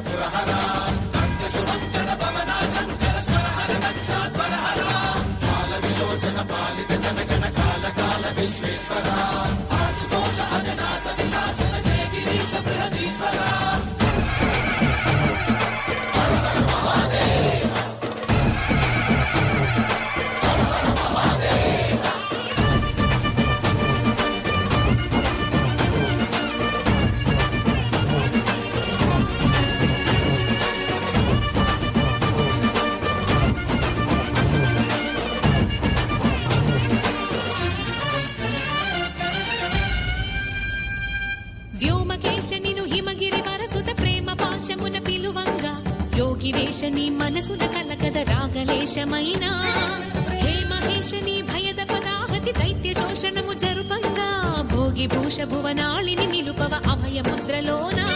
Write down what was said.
పురహర శుభంకర భవన శంకర స్వరహర రక్షాధ్వరహర కాల విలోచన పాలిత జనగణ కాల కాల విశ్వేశ్వర ఆశుతోష అజనాస విశాసన జయ గిరీశ బృహదీశ్వర వ్యోమకేశనిను హిమగిరి వరసుత ప్రేమ పాశమున పిలువంగా యోగి వేషని మనసున కలకద రాగలేశమైన హే మహేశని భయద పదాహతి దైత్య శోషణము జరుపంగా భోగి భూష భువనాళిని నిలుపవ అభయ ముద్రలోనా